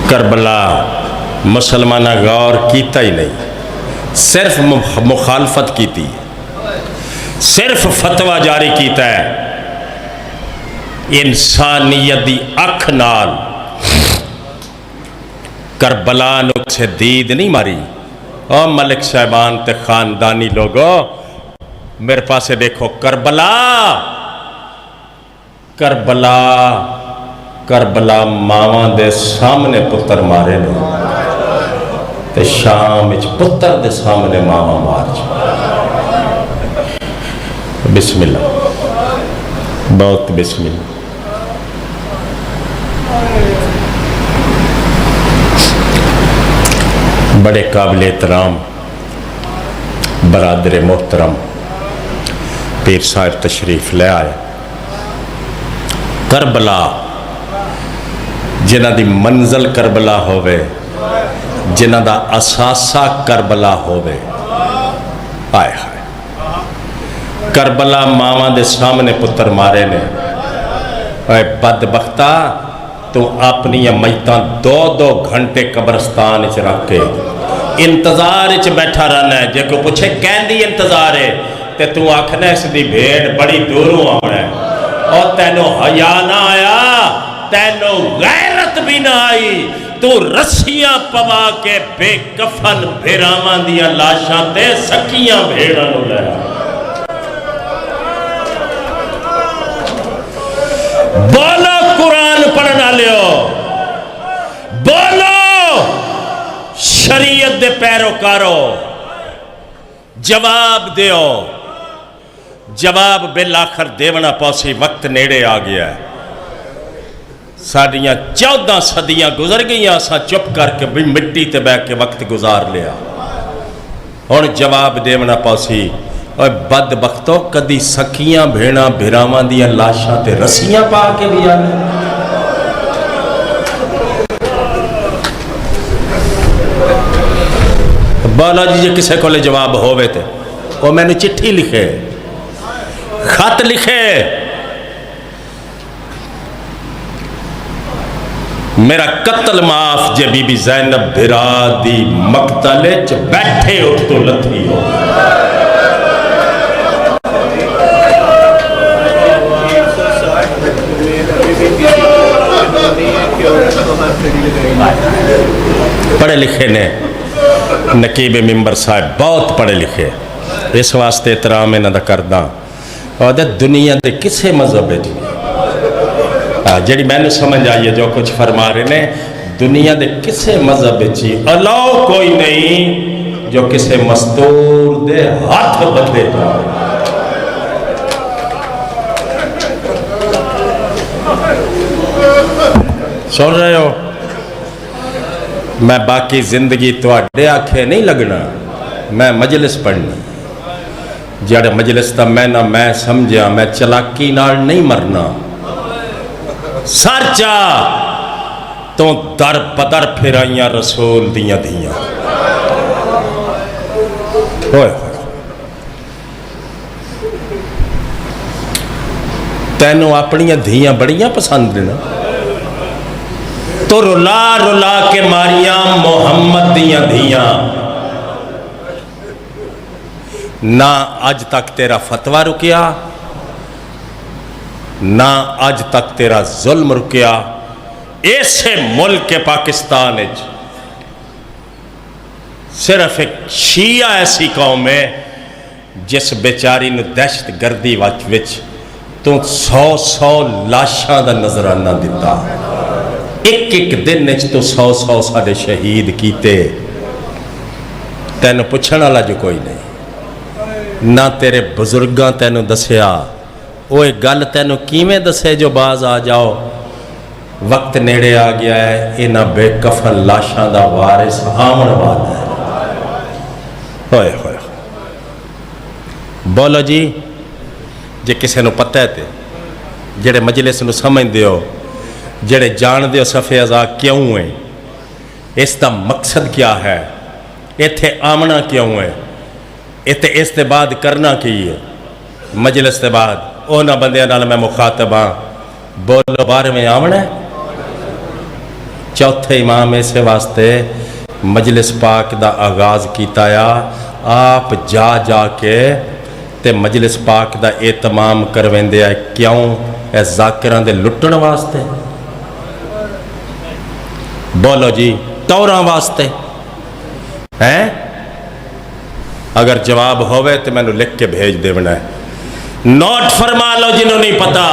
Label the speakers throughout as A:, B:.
A: کربلا مسلمانہ غور کیتا ہی نہیں، صرف مخالفت کیتی، صرف فتوہ جاری کیتا ہے، انسانیت دی اکھ نال کربلا نو سے دید نہیں ماری۔ او ملک صاحبان تے خاندانی لوگو میرے پاسے دیکھو، کربلا ماواں دے سامنے پتر مارے نے تے شام اچ پتر دے سامنے ماواں مار جا۔ بسم اللہ، بہت بسم اللہ۔ بڑے قابل احترام برادر محترم پیر صاحب تشریف لے آئے۔ کربلا جنہ دی منزل کربلا ہوئے، جنہ دا اساسہ کربلا ہوئے، آئے ہائے کربلا ماواں دے سامنے پتر مارے نے۔ اے بدبختہ، تو اپنی میتاں دو گھنٹے قبرستان اچ رکھ کے انتظار اچ بیٹھا رہنا ہے۔ جے کو پوچھے کہندی انتظار ہے تے تو آکھنا اس دی بھیڑ بڑی دوروں آنا ہے، اور تینوں حیا نہ آیا، تینوں غیرت بھی نہ آئی، تو رسیاں پوا کے بے کفن بھیراواں دیاں لاشاں تے سکیاں بھیڑاں نو لے۔ بولو قرآن پڑھنا لیو، بولو شریعت دے پیروکارو، جواب دیو، جواب بالآخر دیونا پاسی، وقت نیڑے آ گیا ہے۔ ساڑیاں 14 صدیاں گزر گئیاں، اساں چپ کر کے بھی مٹی تے بیٹھ کے وقت گزار لیا۔ اور جواب دیونا پاسی، اور بدبختو کدی سکیاں بھیڑاں بھیراواں دیاں لاشاں تے رسیاں پا کے بھی آنے۔ بالا جی جے کسے کو لے جواب ہوئے تھے، وہ میں نے چٹھی لکھے، خط لکھے، میرا قتل معاف جے بی بی زینب بھرا دی مقتلے چ بیٹھے اٹھ تو لتھی ہو۔ پڑھے لکھے نے نقیب ممبر صاحب، بہت پڑھے لکھے، اس واسطے احترام انہاں دا کرداں۔ اور دنیا دے کسے مذہب ہے جڑی میں نے سمجھ آئیے جو کچھ فرما رہے نے، دنیا دے کسے مذہب چی الاؤ کوئی نہیں جو کسے مستور دے ہاتھ بدلے جائے۔ سن رہے ہو؟ میں باقی زندگی تو اڈے آنکھیں نہیں لگنا، میں مجلس پڑھنا، جڑے مجلس تا میں نہ میں سمجھا، میں چلاکی نال نہیں مرنا۔ سرچا تو در بدر پھرائیاں رسول دیاں دیاں۔ ہوئے تینوں اپنیاں دھیاں بڑیاں پسند دینا، تو رلا رلا کے ماریاں محمد دیاں دھیاں۔ نہ آج تک تیرا فتوہ رکیا، نہ آج تک تیرا ظلم رکیا۔ ایسے ملک پاکستان صرف ایک شیعہ ایسی قوم ہے جس بیچاری نو دہشت گردی وچ تو 100 لاشاں دا نظرانہ دیتا، ایک دن تو 100 ساڑے شہید کیتے، تینوں پوچھنا والا جو کوئی نہیں، نہ تیرے بزرگاں تینوں دسیا۔ وہ ایک گل تینوں کیویں دسے جو باز آ جاؤ، وقت نیڑے آ گیا ہے، انہاں بے کفن لاشاں دا وارث آمن والا ہے۔ ہوئے ہوئے بولو جی، جے کسے نو پتہ ہے تے جڑے مجلس نو سمجھ دیو، جڑے جان دیو صفحے ازا کیوں ہیں، اس دا مقصد کیا ہے، ایتھے آمنا کیوں ہے، ایتھے اس دے بعد کرنا کی ہے، مجلس دے بعد اونا بندیاں نال میں مخاطب ہاں، بولو 12ویں آمنا ہے، چوتھے امام اسے واسطے مجلس پاک دا آغاز کیتا آپ جا جا کے تے مجلس پاک دا اہتمام کرویندے آئے کیوں اے ذاکران دے لٹن واسطے بولو جی ٹوراں واسطے ہیں اگر جواب ہوئے تو میں نے لکھ کے بھیج دے بنا ہے نوٹ فرما لو جنہوں نہیں پتا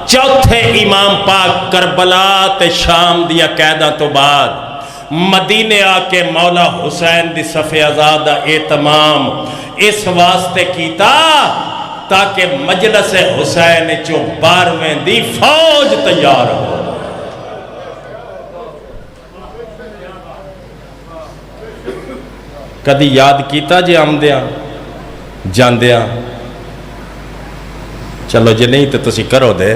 A: چوتھے امام پاک کربلا تے شام دیا قیدہ تو بعد مدینے آکے مولا حسین دی صفِ ازادہ اہتمام اس واسطے کیتا تاکہ مجلس حسین چو 12ویں دی فوج تیار ہو کدی یاد کیتا جی آمدیاں جاندیاں چلو جی نہیں تو تسی کرو دے